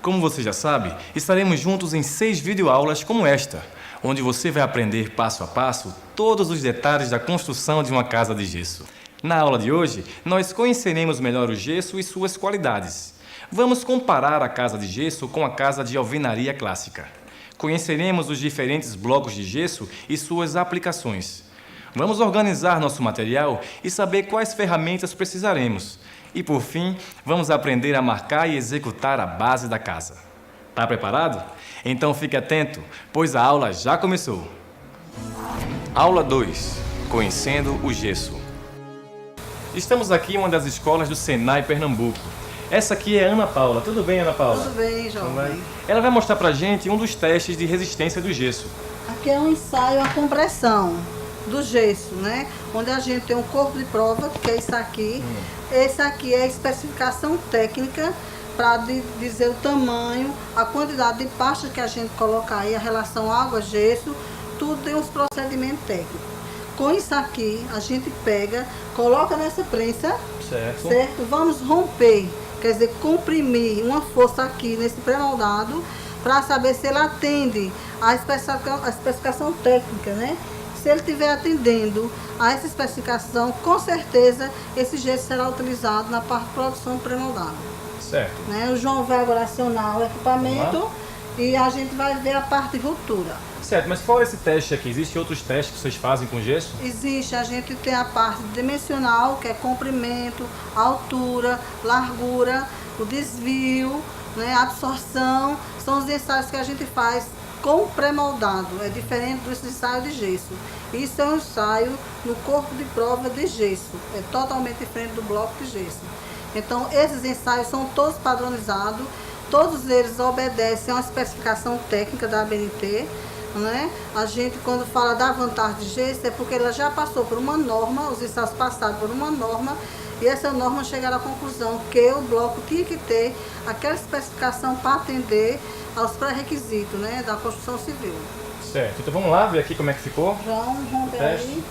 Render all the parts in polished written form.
Como você já sabe, estaremos juntos em 6 videoaulas como esta, onde você vai aprender passo a passo todos os detalhes da construção de uma casa de gesso. Na aula de hoje, nós conheceremos melhor o gesso e suas qualidades. Vamos comparar a casa de gesso com a casa de alvenaria clássica. Conheceremos os diferentes blocos de gesso e suas aplicações. Vamos organizar nosso material e saber quais ferramentas precisaremos. E, por fim, vamos aprender a marcar e executar a base da casa. Tá preparado? Então fique atento, pois a aula já começou. Aula 2. Conhecendo o gesso. Estamos aqui em uma das escolas do Senai Pernambuco. Essa aqui é a Ana Paula. Tudo bem, Ana Paula? Tudo bem, jovem. Ela vai mostrar pra gente um dos testes de resistência do gesso. Aqui é um ensaio, a compressão do gesso, né? Onde a gente tem um corpo de prova, que é isso aqui. Esse aqui é a especificação técnica para dizer o tamanho, a quantidade de pasta que a gente coloca aí, a relação água-gesso, tudo tem uns procedimentos técnicos. Com isso aqui, a gente pega, coloca nessa prensa, certo? Vamos romper, quer dizer, comprimir uma força aqui nesse pré-moldado para saber se ele atende à especificação técnica, né? Se ele estiver atendendo a essa especificação, com certeza esse gesso será utilizado na parte de produção do pré-moldado. Certo. Né? O João vai agora acionar o equipamento e a gente vai ver a parte de ruptura. Certo, mas fora esse teste aqui, existem outros testes que vocês fazem com gesso? Existe, a gente tem a parte dimensional, que é comprimento, altura, largura, o desvio, né, a absorção, são os ensaios que a gente faz com pré-moldado, é diferente do ensaio de gesso. Isso é um ensaio no corpo de prova de gesso, é totalmente diferente do bloco de gesso. Então, esses ensaios são todos padronizados, todos eles obedecem a uma especificação técnica da ABNT, né? A gente, quando fala da vantagem de gesso, é porque ela já passou por uma norma, os ensaios passaram por uma norma, e essa norma chegaram à conclusão que o bloco tinha que ter aquela especificação para atender aos pré-requisitos, né, da construção civil. Certo, então vamos lá ver aqui como é que ficou. Vamos romper aí.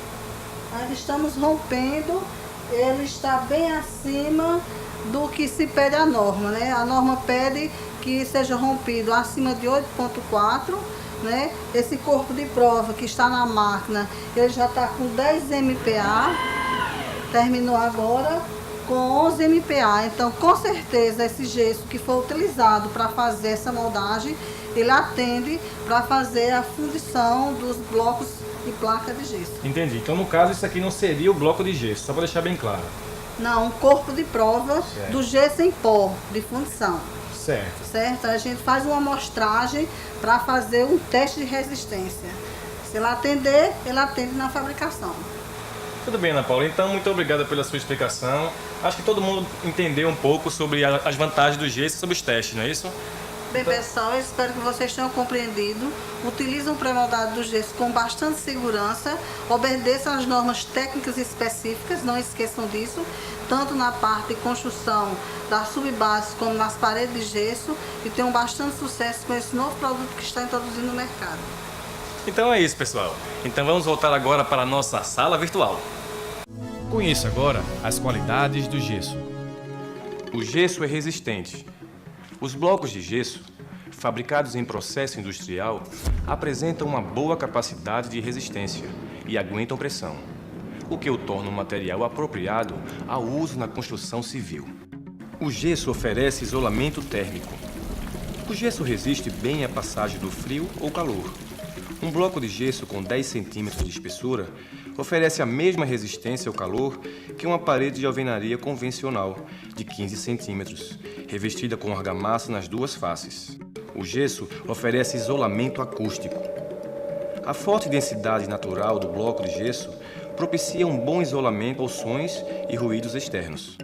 Nós estamos rompendo, ele está bem acima do que se pede a norma, né? A norma pede que seja rompido acima de 8,4, né? Esse corpo de prova que está na máquina, ele já está com 10 MPa, terminou agora com 11 MPa, então com certeza esse gesso que foi utilizado para fazer essa moldagem, ele atende para fazer a fundição dos blocos e placa de gesso. Entendi, então no caso isso aqui não seria o bloco de gesso, só para deixar bem claro. Não, um corpo de prova do gesso em pó, de fundição. Certo. Certo? A gente faz uma amostragem para fazer um teste de resistência. Se ele atender, ele atende na fabricação. Tudo bem, Ana Paula. Então, muito obrigada pela sua explicação. Acho que todo mundo entendeu um pouco sobre as vantagens do gesso e sobre os testes, não é isso? Bem, pessoal, eu espero que vocês tenham compreendido. Utilizem o pré-moldado do gesso com bastante segurança. Obedeçam às normas técnicas específicas, não esqueçam disso. Tanto na parte de construção das subbases como nas paredes de gesso. E tenham bastante sucesso com esse novo produto que está introduzindo no mercado. Então é isso, pessoal. Então vamos voltar agora para a nossa sala virtual. Conheça agora as qualidades do gesso. O gesso é resistente. Os blocos de gesso, fabricados em processo industrial, apresentam uma boa capacidade de resistência e aguentam pressão, o que o torna um material apropriado ao uso na construção civil. O gesso oferece isolamento térmico. O gesso resiste bem à passagem do frio ou calor. Um bloco de gesso com 10 centímetros de espessura oferece a mesma resistência ao calor que uma parede de alvenaria convencional, de 15 centímetros, revestida com argamassa nas duas faces. O gesso oferece isolamento acústico. A forte densidade natural do bloco de gesso propicia um bom isolamento aos sons e ruídos externos.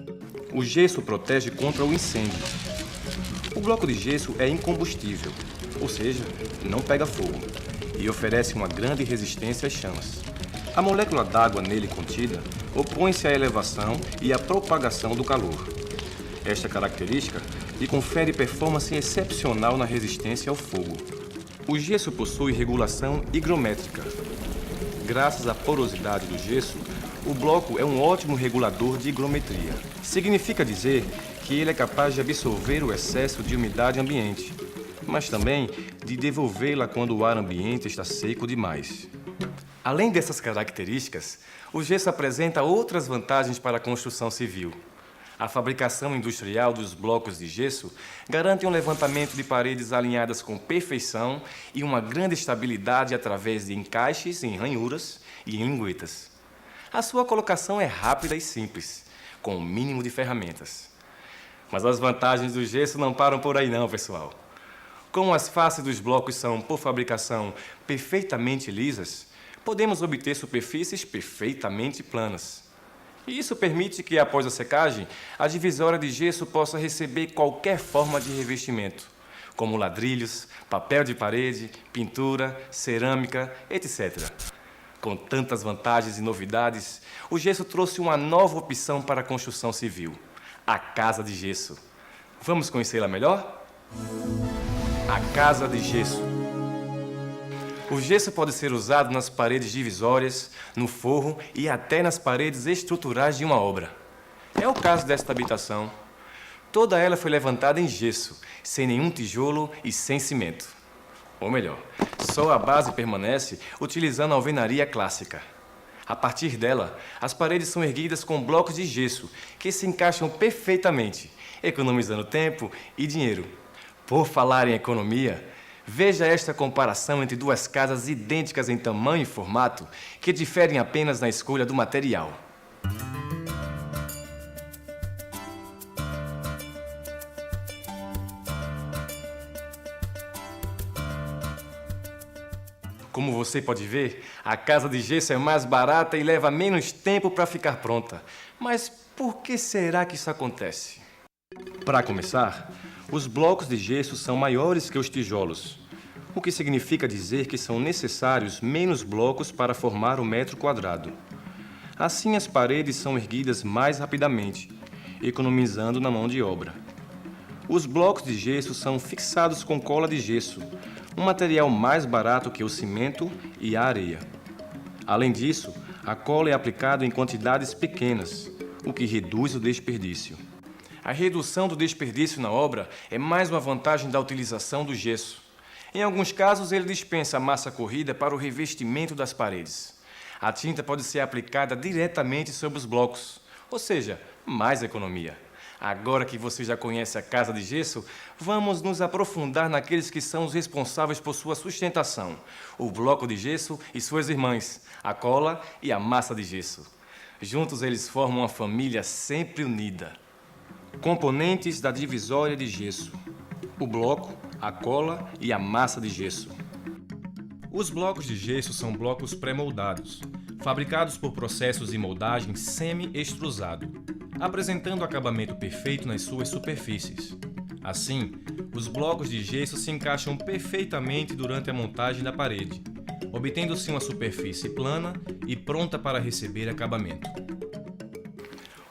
O gesso protege contra o incêndio. O bloco de gesso é incombustível, ou seja, não pega fogo, e oferece uma grande resistência às chamas. A molécula d'água nele contida opõe-se à elevação e à propagação do calor. Esta característica lhe confere performance excepcional na resistência ao fogo. O gesso possui regulação higrométrica. Graças à porosidade do gesso, o bloco é um ótimo regulador de higrometria. Significa dizer que ele é capaz de absorver o excesso de umidade ambiente, mas também de devolvê-la quando o ar ambiente está seco demais. Além dessas características, o gesso apresenta outras vantagens para a construção civil. A fabricação industrial dos blocos de gesso garante um levantamento de paredes alinhadas com perfeição e uma grande estabilidade através de encaixes em ranhuras e em linguetas. A sua colocação é rápida e simples, com o mínimo de ferramentas. Mas as vantagens do gesso não param por aí não, pessoal. Como as faces dos blocos são, por fabricação, perfeitamente lisas, podemos obter superfícies perfeitamente planas. E isso permite que, após a secagem, a divisória de gesso possa receber qualquer forma de revestimento, como ladrilhos, papel de parede, pintura, cerâmica, etc. Com tantas vantagens e novidades, o gesso trouxe uma nova opção para a construção civil, a casa de gesso. Vamos conhecê-la melhor? A casa de gesso. O gesso pode ser usado nas paredes divisórias, no forro e até nas paredes estruturais de uma obra. É o caso desta habitação. Toda ela foi levantada em gesso, sem nenhum tijolo e sem cimento. Ou melhor, só a base permanece utilizando a alvenaria clássica. A partir dela, as paredes são erguidas com blocos de gesso, que se encaixam perfeitamente, economizando tempo e dinheiro. Por falar em economia, veja esta comparação entre duas casas idênticas em tamanho e formato, que diferem apenas na escolha do material. Como você pode ver, a casa de gesso é mais barata e leva menos tempo para ficar pronta. Mas por que será que isso acontece? Para começar, os blocos de gesso são maiores que os tijolos, o que significa dizer que são necessários menos blocos para formar um metro quadrado. Assim, as paredes são erguidas mais rapidamente, economizando na mão de obra. Os blocos de gesso são fixados com cola de gesso, um material mais barato que o cimento e a areia. Além disso, a cola é aplicada em quantidades pequenas, o que reduz o desperdício. A redução do desperdício na obra é mais uma vantagem da utilização do gesso. Em alguns casos, ele dispensa a massa corrida para o revestimento das paredes. A tinta pode ser aplicada diretamente sobre os blocos, ou seja, mais economia. Agora que você já conhece a casa de gesso, vamos nos aprofundar naqueles que são os responsáveis por sua sustentação: o bloco de gesso e suas irmãs, a cola e a massa de gesso. Juntos eles formam uma família sempre unida. Componentes da divisória de gesso: o bloco, a cola e a massa de gesso. Os blocos de gesso são blocos pré-moldados, fabricados por processos de moldagem semi-extrusado, apresentando acabamento perfeito nas suas superfícies. Assim, os blocos de gesso se encaixam perfeitamente durante a montagem da parede, obtendo-se uma superfície plana e pronta para receber acabamento.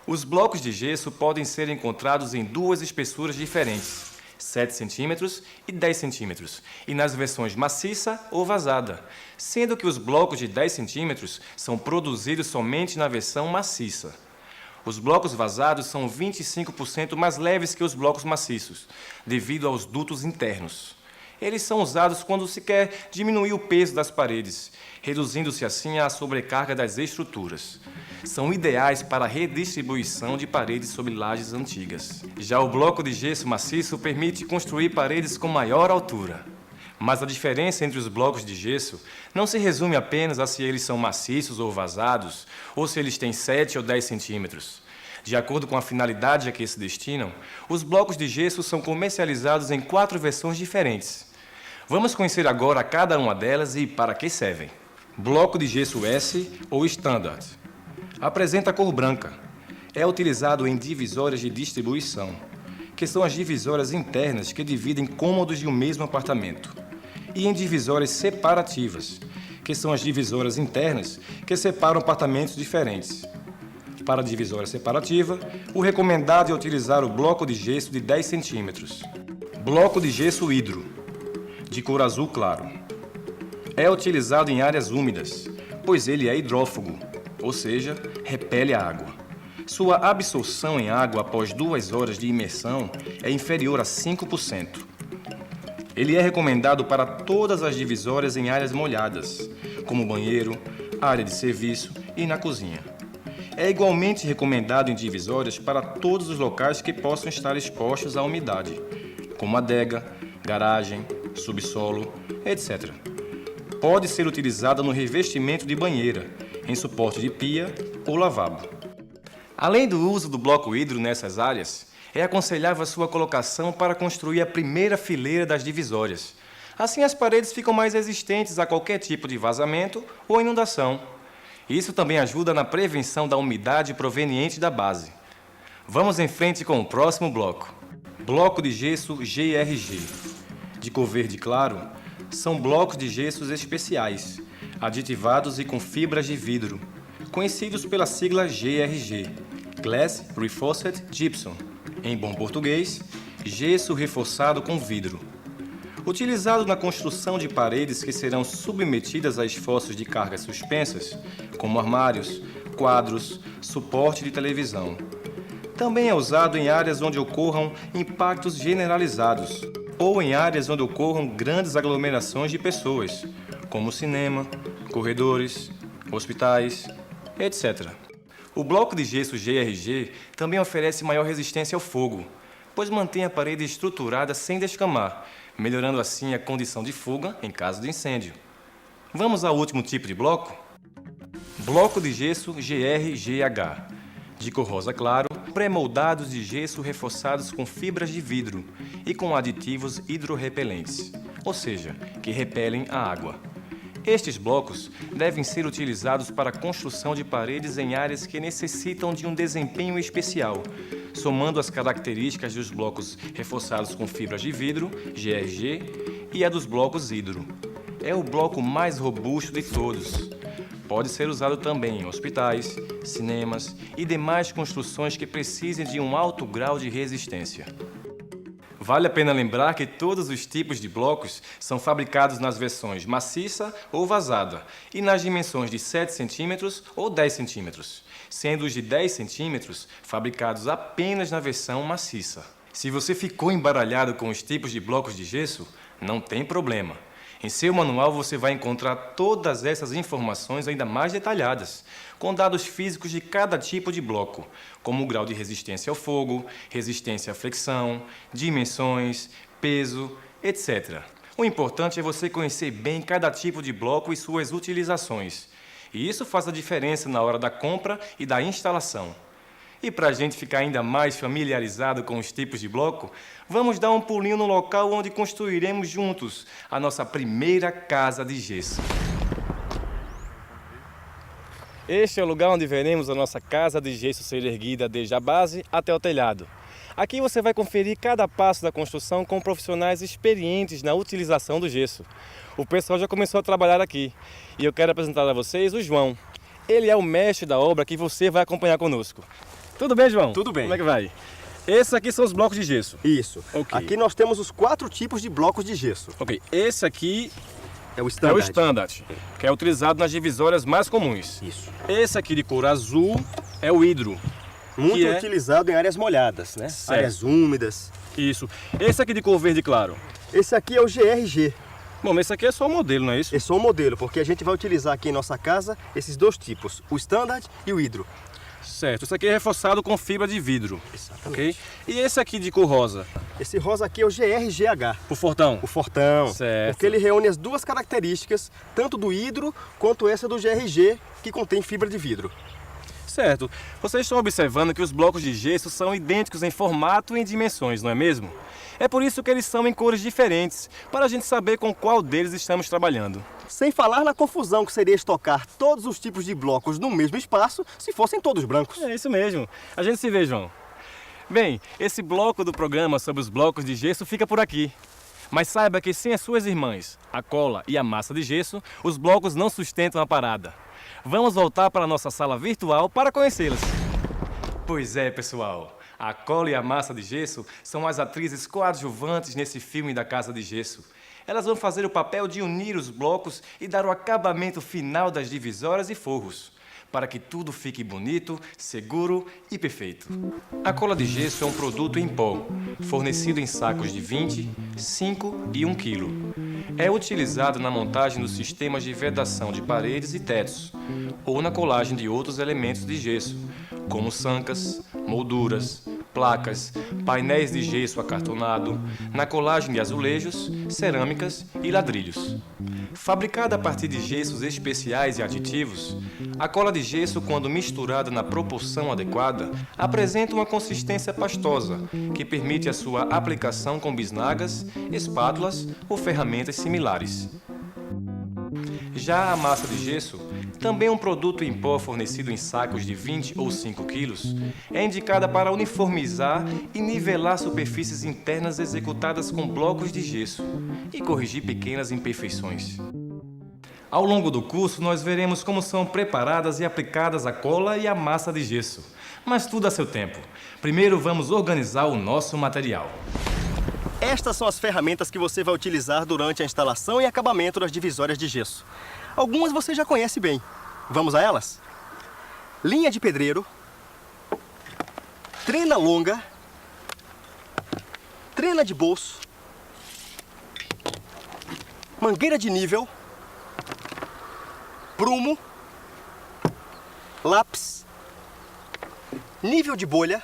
Os blocos de gesso podem ser encontrados em duas espessuras diferentes, 7 cm e 10 cm, e nas versões maciça ou vazada, sendo que os blocos de 10 cm são produzidos somente na versão maciça. Os blocos vazados são 25% mais leves que os blocos maciços, devido aos dutos internos. Eles são usados quando se quer diminuir o peso das paredes, reduzindo-se assim a sobrecarga das estruturas. São ideais para a redistribuição de paredes sobre lajes antigas. Já o bloco de gesso maciço permite construir paredes com maior altura. Mas a diferença entre os blocos de gesso não se resume apenas a se eles são maciços ou vazados, ou se eles têm 7 ou 10 centímetros. De acordo com a finalidade a que se destinam, os blocos de gesso são comercializados em 4 versões diferentes. Vamos conhecer agora cada uma delas e para que servem. Bloco de gesso S ou Standard. Apresenta cor branca. É utilizado em divisórias de distribuição, que são as divisórias internas que dividem cômodos de um mesmo apartamento, e em divisórias separativas, que são as divisórias internas que separam apartamentos diferentes. Para a divisória separativa, o recomendado é utilizar o bloco de gesso de 10 cm. Bloco de gesso hidro, de cor azul claro. É utilizado em áreas úmidas, pois ele é hidrófugo, ou seja, repele a água. Sua absorção em água após 2 horas de imersão é inferior a 5%. Ele é recomendado para todas as divisórias em áreas molhadas, como banheiro, área de serviço e na cozinha. É igualmente recomendado em divisórias para todos os locais que possam estar expostos à umidade, como adega, garagem, subsolo, etc. Pode ser utilizada no revestimento de banheira, em suporte de pia ou lavabo. Além do uso do bloco hidro nessas áreas, é aconselhável a sua colocação para construir a primeira fileira das divisórias. Assim as paredes ficam mais resistentes a qualquer tipo de vazamento ou inundação. Isso também ajuda na prevenção da umidade proveniente da base. Vamos em frente com o próximo bloco. Bloco de gesso GRG. De cor verde claro, são blocos de gessos especiais, aditivados e com fibras de vidro, conhecidos pela sigla GRG, Glass Reinforced Gypsum. Em bom português, gesso reforçado com vidro. Utilizado na construção de paredes que serão submetidas a esforços de cargas suspensas, como armários, quadros, suporte de televisão. Também é usado em áreas onde ocorram impactos generalizados ou em áreas onde ocorram grandes aglomerações de pessoas, como cinema, corredores, hospitais, etc. O bloco de gesso GRG também oferece maior resistência ao fogo, pois mantém a parede estruturada sem descamar, melhorando assim a condição de fuga em caso de incêndio. Vamos ao último tipo de bloco? Bloco de gesso GRGH, de cor rosa claro, pré-moldados de gesso reforçados com fibras de vidro e com aditivos hidrorrepelentes, ou seja, que repelem a água. Estes blocos devem ser utilizados para a construção de paredes em áreas que necessitam de um desempenho especial, somando as características dos blocos reforçados com fibras de vidro, GRG, e a dos blocos hidro. É o bloco mais robusto de todos. Pode ser usado também em hospitais, cinemas e demais construções que precisem de um alto grau de resistência. Vale a pena lembrar que todos os tipos de blocos são fabricados nas versões maciça ou vazada e nas dimensões de 7 cm ou 10 cm, sendo os de 10 cm fabricados apenas na versão maciça. Se você ficou embaralhado com os tipos de blocos de gesso, não tem problema. Em seu manual você vai encontrar todas essas informações ainda mais detalhadas, com dados físicos de cada tipo de bloco, como o grau de resistência ao fogo, resistência à fricção, dimensões, peso, etc. O importante é você conhecer bem cada tipo de bloco e suas utilizações. E isso faz a diferença na hora da compra e da instalação. E para a gente ficar ainda mais familiarizado com os tipos de bloco, vamos dar um pulinho no local onde construiremos juntos a nossa primeira casa de gesso. Este é o lugar onde veremos a nossa casa de gesso ser erguida desde a base até o telhado. Aqui você vai conferir cada passo da construção com profissionais experientes na utilização do gesso. O pessoal já começou a trabalhar aqui e eu quero apresentar a vocês o João. Ele é o mestre da obra que você vai acompanhar conosco. Tudo bem, João? Tudo bem. Como é que vai? Esses aqui são os blocos de gesso. Isso. Ok. Aqui nós temos os 4 tipos de blocos de gesso. Ok, esse aqui É o é standard. o standard, que é utilizado nas divisórias mais comuns. Isso. Esse aqui de cor azul é o hidro. Muito que é- utilizado em áreas molhadas, né? Certo. Áreas úmidas. Isso. Esse aqui de cor verde claro. Esse aqui é o GRG. Bom, esse aqui é só o modelo, não é isso? Esse é só o modelo, porque a gente vai utilizar aqui em nossa casa esses 2 tipos, o standard e o hidro. Certo. Esse aqui é reforçado com fibra de vidro. Exatamente. Ok? E esse aqui de cor rosa? Esse rosa aqui é o GRGH, O fortão. o fortão. Certo. Porque ele reúne as 2 características, tanto do hidro quanto essa do GRG, que contém fibra de vidro. Certo. Vocês estão observando que os blocos de gesso são idênticos em formato e em dimensões, não é mesmo? É por isso que eles são em cores diferentes, para a gente saber com qual deles estamos trabalhando. Sem falar na confusão que seria estocar todos os tipos de blocos no mesmo espaço se fossem todos brancos. É isso mesmo. A gente se vê, João. Bem, esse bloco do programa sobre os blocos de gesso fica por aqui. Mas saiba que sem as suas irmãs, a cola e a massa de gesso, os blocos não sustentam a parada. Vamos voltar para a nossa sala virtual para conhecê-las. Pois é, pessoal. A cola e a massa de gesso são as atrizes coadjuvantes nesse filme da Casa de Gesso. Elas vão fazer o papel de unir os blocos e dar o acabamento final das divisórias e forros. para que tudo fique bonito, seguro e perfeito. A cola de gesso é um produto em pó, fornecido em sacos de 20, 5 e 1 kg. É utilizado na montagem dos sistemas de vedação de paredes e tetos, ou na colagem de outros elementos de gesso, como sancas, molduras, placas, painéis de gesso acartonado, na colagem de azulejos, cerâmicas e ladrilhos. Fabricada a partir de gessos especiais e aditivos, a cola de gesso, quando misturada na proporção adequada, apresenta uma consistência pastosa, que permite a sua aplicação com bisnagas, espátulas ou ferramentas similares. Já a massa de gesso, também um produto em pó fornecido em sacos de 20 ou 5 quilos, é indicada para uniformizar e nivelar superfícies internas executadas com blocos de gesso e corrigir pequenas imperfeições. Ao longo do curso, nós veremos como são preparadas e aplicadas a cola e a massa de gesso, mas tudo a seu tempo. Primeiro vamos organizar o nosso material. Estas são as ferramentas que você vai utilizar durante a instalação e acabamento das divisórias de gesso. Algumas você já conhece bem. Vamos a elas? Linha de pedreiro, trena longa, trena de bolso, mangueira de nível, prumo, lápis, nível de bolha,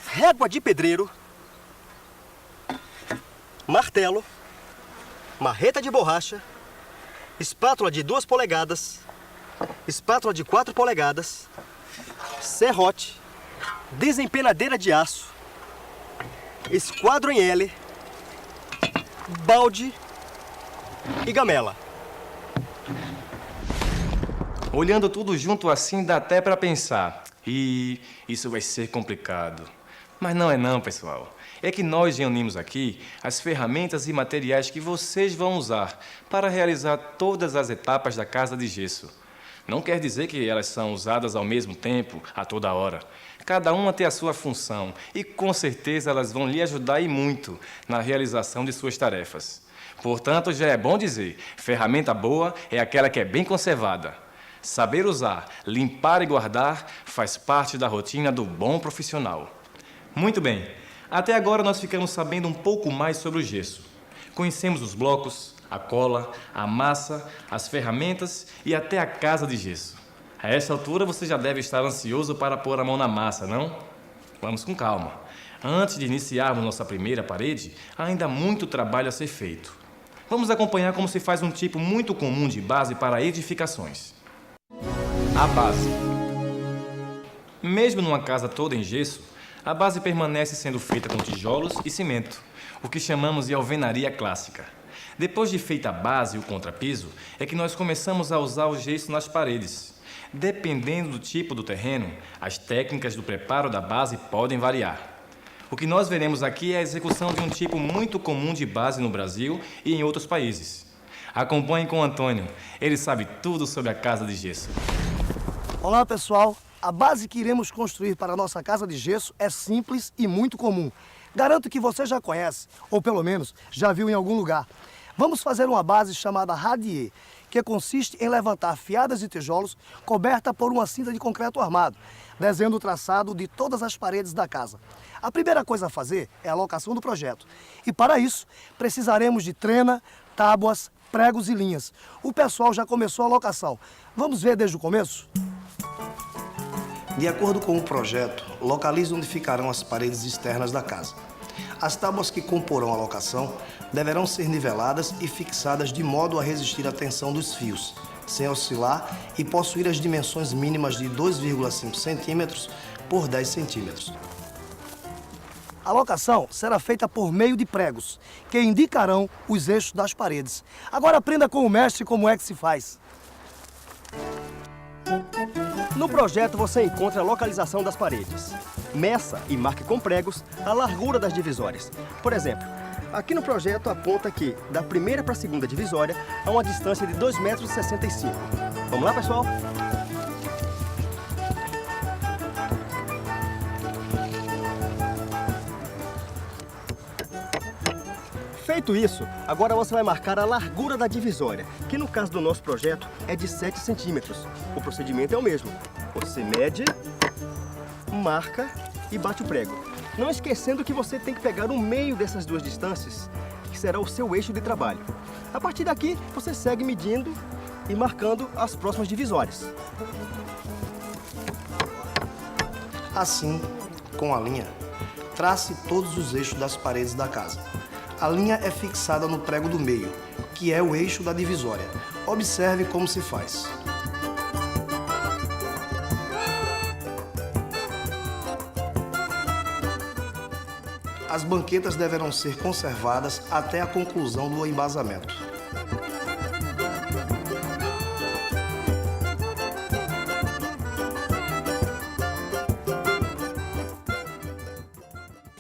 régua de pedreiro, martelo, marreta de borracha, espátula de 2 polegadas, espátula de 4 polegadas, serrote, desempenadeira de aço, esquadro em L, balde e gamela. Olhando tudo junto assim, dá até para pensar, isso vai ser complicado. Mas não é não, pessoal. É que nós reunimos aqui as ferramentas e materiais que vocês vão usar para realizar todas as etapas da casa de gesso. Não quer dizer que elas são usadas ao mesmo tempo, a toda hora. Cada uma tem a sua função e com certeza elas vão lhe ajudar e muito na realização de suas tarefas. Portanto, já é bom dizer, ferramenta boa é aquela que é bem conservada. Saber usar, limpar e guardar faz parte da rotina do bom profissional. Muito bem. Até agora nós ficamos sabendo um pouco mais sobre o gesso. Conhecemos os blocos, a cola, a massa, as ferramentas e até a casa de gesso. A essa altura você já deve estar ansioso para pôr a mão na massa, não? Vamos com calma. Antes de iniciarmos nossa primeira parede, ainda há muito trabalho a ser feito. Vamos acompanhar como se faz um tipo muito comum de base para edificações. A base. Mesmo numa casa toda em gesso, a base permanece sendo feita com tijolos e cimento, o que chamamos de alvenaria clássica. Depois de feita a base e o contrapiso, é que nós começamos a usar o gesso nas paredes. Dependendo do tipo do terreno, as técnicas do preparo da base podem variar. O que nós veremos aqui é a execução de um tipo muito comum de base no Brasil e em outros países. Acompanhe com o Antônio, ele sabe tudo sobre a casa de gesso. Olá pessoal, a base que iremos construir para a nossa casa de gesso é simples e muito comum. Garanto que você já conhece, ou pelo menos já viu em algum lugar. Vamos fazer uma base chamada radier, que consiste em levantar fiadas de tijolos coberta por uma cinta de concreto armado, desenhando o traçado de todas as paredes da casa. A primeira coisa a fazer é a locação do projeto. E para isso, precisaremos de trena, tábuas, pregos e linhas. O pessoal já começou a locação. Vamos ver desde o começo? De acordo com o projeto, localize onde ficarão as paredes externas da casa. As tábuas que comporão a locação deverão ser niveladas e fixadas de modo a resistir à tensão dos fios, sem oscilar e possuir as dimensões mínimas de 2,5 cm por 10 cm. A locação será feita por meio de pregos, que indicarão os eixos das paredes. Agora aprenda com o mestre como é que se faz. No projeto você encontra a localização das paredes. Meça e marque com pregos a largura das divisórias. Por exemplo, aqui no projeto aponta que da primeira para a segunda divisória há uma distância de 2,65 m. Vamos lá, pessoal? Feito isso, agora você vai marcar a largura da divisória, que no caso do nosso projeto é de 7 centímetros. O procedimento é o mesmo. Você mede, marca e bate o prego. Não esquecendo que você tem que pegar o meio dessas duas distâncias, que será o seu eixo de trabalho. A partir daqui, você segue medindo e marcando as próximas divisórias. Assim, com a linha, trace todos os eixos das paredes da casa. A linha é fixada no prego do meio, que é o eixo da divisória. Observe como se faz. As banquetas deverão ser conservadas até a conclusão do embasamento.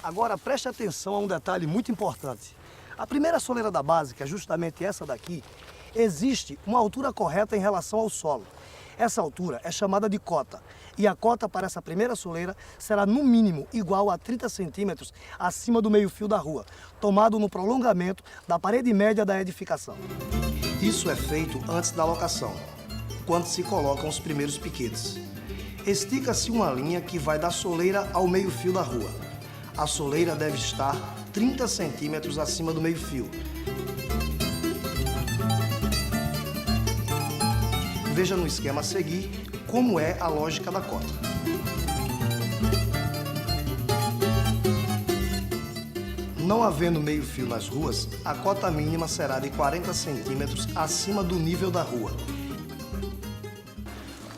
Agora preste atenção a um detalhe muito importante. A primeira soleira da base, que é justamente essa daqui, existe uma altura correta em relação ao solo. Essa altura é chamada de cota. E a cota para essa primeira soleira será no mínimo igual a 30 centímetros acima do meio-fio da rua, tomado no prolongamento da parede média da edificação. Isso é feito antes da locação, quando se colocam os primeiros piquetes. Estica-se uma linha que vai da soleira ao meio-fio da rua. A soleira deve estar 30 centímetros acima do meio-fio. Veja no esquema a seguir como é a lógica da cota. Não havendo meio-fio nas ruas, a cota mínima será de 40 centímetros acima do nível da rua.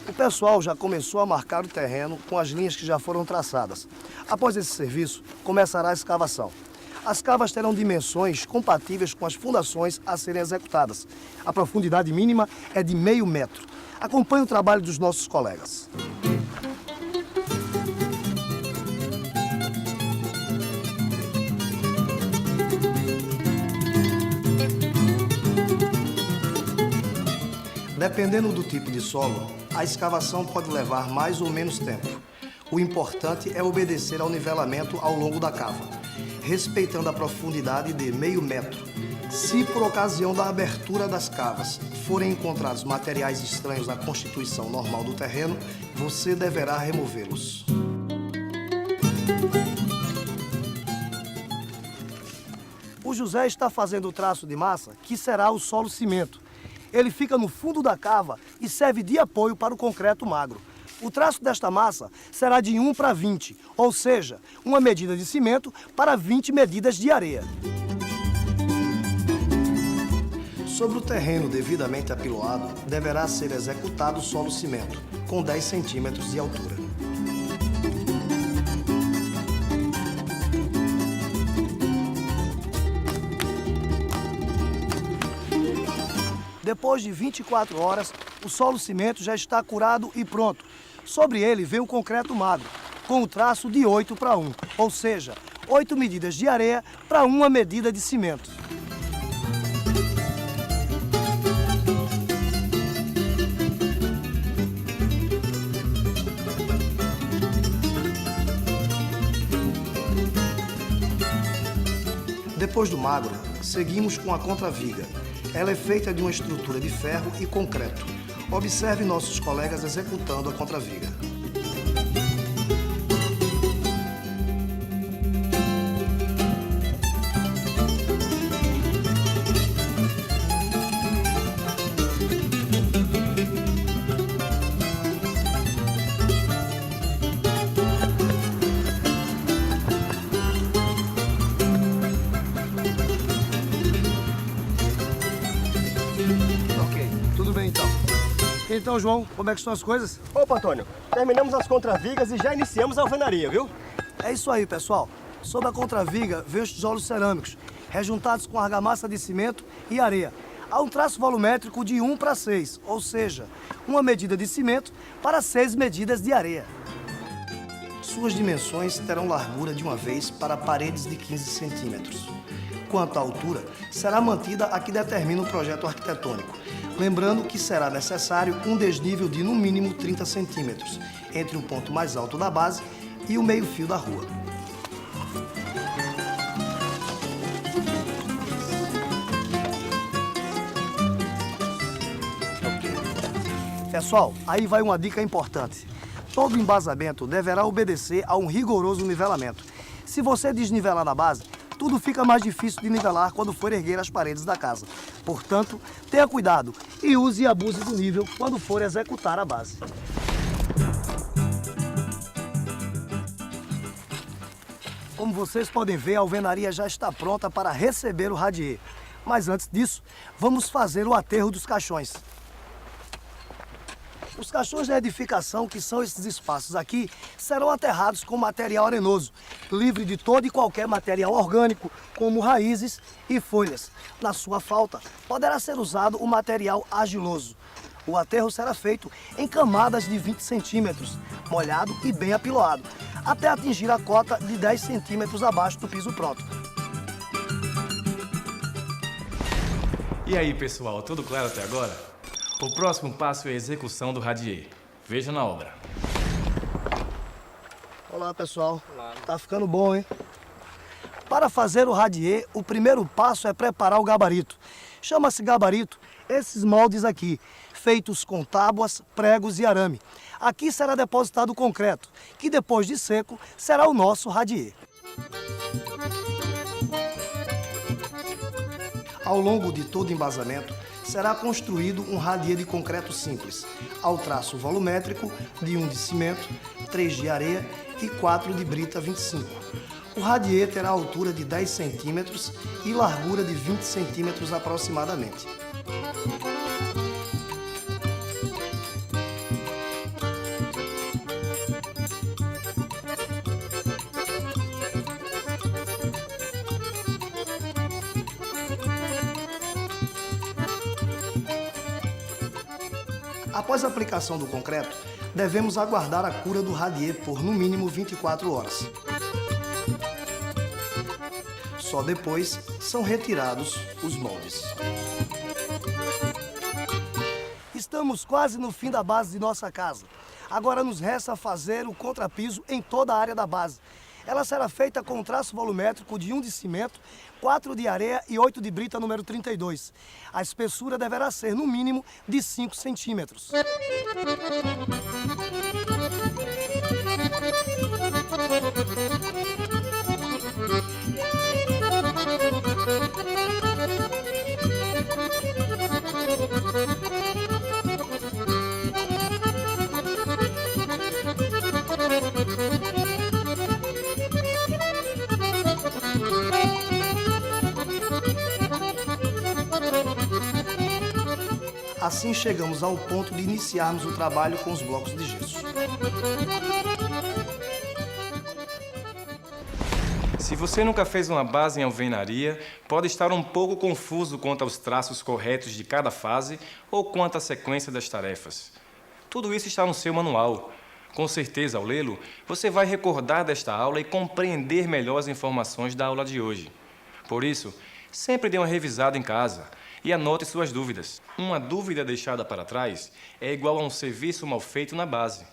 O pessoal já começou a marcar o terreno com as linhas que já foram traçadas. Após esse serviço, começará a escavação. As cavas terão dimensões compatíveis com as fundações a serem executadas. A profundidade mínima é de meio metro. Acompanhe o trabalho dos nossos colegas. Dependendo do tipo de solo, a escavação pode levar mais ou menos tempo. O importante é obedecer ao nivelamento ao longo da cava, respeitando a profundidade de meio metro. Se por ocasião da abertura das cavas forem encontrados materiais estranhos à constituição normal do terreno, você deverá removê-los. O José está fazendo o traço de massa, que será o solo cimento. Ele fica no fundo da cava e serve de apoio para o concreto magro. O traço desta massa será de 1 para 20, ou seja, uma medida de cimento para 20 medidas de areia. Sobre o terreno devidamente apiloado, deverá ser executado o solo cimento, com 10 centímetros de altura. Depois de 24 horas, o solo cimento já está curado e pronto. Sobre ele vem o concreto magro, com o traço de 8 para 1, ou seja, 8 medidas de areia para 1 medida de cimento. Depois do magro, seguimos com a contraviga. Ela é feita de uma estrutura de ferro e concreto. Observe nossos colegas executando a contraviga. Então, João, como é que estão as coisas? Opa, Antônio, terminamos as contravigas e já iniciamos a alvenaria, viu? É isso aí, pessoal. Sob a contraviga, vem os tijolos cerâmicos, rejuntados com argamassa de cimento e areia. Há um traço volumétrico de 1 para 6, ou seja, 1 medida de cimento para 6 medidas de areia. Suas dimensões terão largura de uma vez para paredes de 15 centímetros. Quanto à altura, será mantida a que determina o projeto arquitetônico. Lembrando que será necessário um desnível de no mínimo 30 centímetros entre o ponto mais alto da base e o meio-fio da rua. Pessoal, aí vai uma dica importante. Todo embasamento deverá obedecer a um rigoroso nivelamento. Se você desnivelar na base, tudo fica mais difícil de nivelar quando for erguer as paredes da casa. Portanto, tenha cuidado e use e abuse do nível quando for executar a base. Como vocês podem ver, a alvenaria já está pronta para receber o radier. Mas antes disso, vamos fazer o aterro dos caixões. Os caixões da edificação, que são esses espaços aqui, serão aterrados com material arenoso, livre de todo e qualquer material orgânico, como raízes e folhas. Na sua falta, poderá ser usado o material argiloso. O aterro será feito em camadas de 20 centímetros, molhado e bem apiloado, até atingir a cota de 10 centímetros abaixo do piso pronto. E aí, pessoal, tudo claro até agora? O próximo passo é a execução do radier. Veja na obra. Olá, pessoal. Olá. Tá ficando bom, hein? Para fazer o radier, o primeiro passo é preparar o gabarito. Chama-se gabarito esses moldes aqui, feitos com tábuas, pregos e arame. Aqui será depositado o concreto, que depois de seco, será o nosso radier. Ao longo de todo o embasamento, será construído um radier de concreto simples, ao traço volumétrico de 1 de cimento, 3 de areia e 4 de brita 25. O radier terá altura de 10 centímetros e largura de 20 centímetros aproximadamente. Após a aplicação do concreto, devemos aguardar a cura do radier por no mínimo 24 horas. Só depois são retirados os moldes. Estamos quase no fim da base de nossa casa. Agora nos resta fazer o contrapiso em toda a área da base. Ela será feita com traço volumétrico de 1 de cimento, 4 de areia e 8 de brita número 32. A espessura deverá ser, no mínimo, de 5 centímetros. Assim chegamos ao ponto de iniciarmos o trabalho com os blocos de gesso. Se você nunca fez uma base em alvenaria, pode estar um pouco confuso quanto aos traços corretos de cada fase ou quanto à sequência das tarefas. Tudo isso está no seu manual. Com certeza, ao lê-lo, você vai recordar desta aula e compreender melhor as informações da aula de hoje. Por isso, sempre dê uma revisada em casa e anote suas dúvidas. Uma dúvida deixada para trás é igual a um serviço mal feito na base.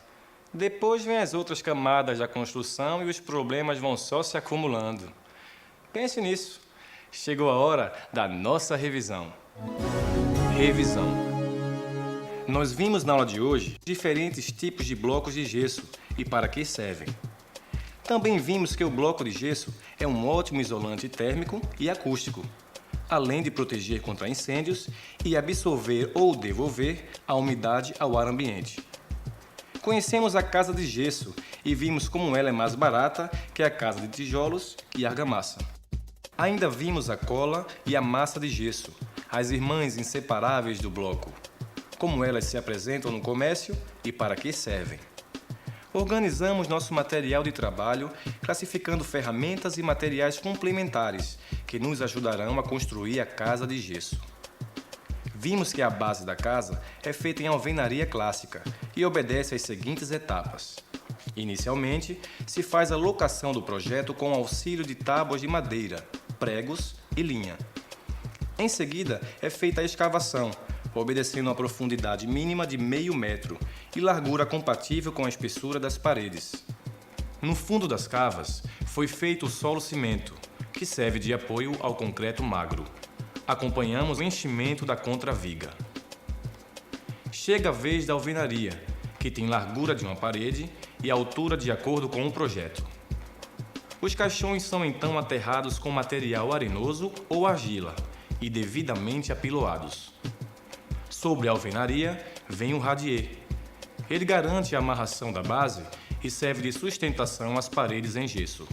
Depois vem as outras camadas da construção e os problemas vão só se acumulando. Pense nisso. Chegou a hora da nossa revisão. Revisão. Nós vimos na aula de hoje diferentes tipos de blocos de gesso e para que servem. Também vimos que o bloco de gesso é um ótimo isolante térmico e acústico, além de proteger contra incêndios e absorver ou devolver a umidade ao ar ambiente. Conhecemos a casa de gesso e vimos como ela é mais barata que a casa de tijolos e argamassa. Ainda vimos a cola e a massa de gesso, as irmãs inseparáveis do bloco, como elas se apresentam no comércio e para que servem. Organizamos nosso material de trabalho classificando ferramentas e materiais complementares que nos ajudarão a construir a casa de gesso. Vimos que a base da casa é feita em alvenaria clássica e obedece às seguintes etapas. Inicialmente, se faz a locação do projeto com auxílio de tábuas de madeira, pregos e linha. Em seguida, é feita a escavação, obedecendo a profundidade mínima de meio metro e largura compatível com a espessura das paredes. No fundo das cavas, foi feito o solo-cimento, que serve de apoio ao concreto magro. Acompanhamos o enchimento da contraviga. chega a vez da alvenaria, que tem largura de uma parede e altura de acordo com o projeto. Os caixões são então aterrados com material arenoso ou argila e devidamente apiloados. Sobre a alvenaria vem o radier. Ele garante a amarração da base e serve de sustentação às paredes em gesso.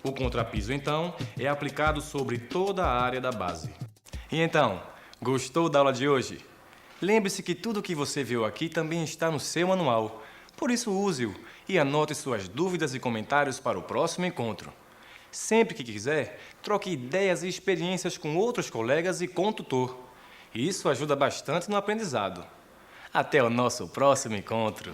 O contrapiso, então, é aplicado sobre toda a área da base. E então, gostou da aula de hoje? Lembre-se que tudo o que você viu aqui também está no seu manual. Por isso use-o e anote suas dúvidas e comentários para o próximo encontro. Sempre que quiser, troque ideias e experiências com outros colegas e com o tutor. Isso ajuda bastante no aprendizado. Até o nosso próximo encontro!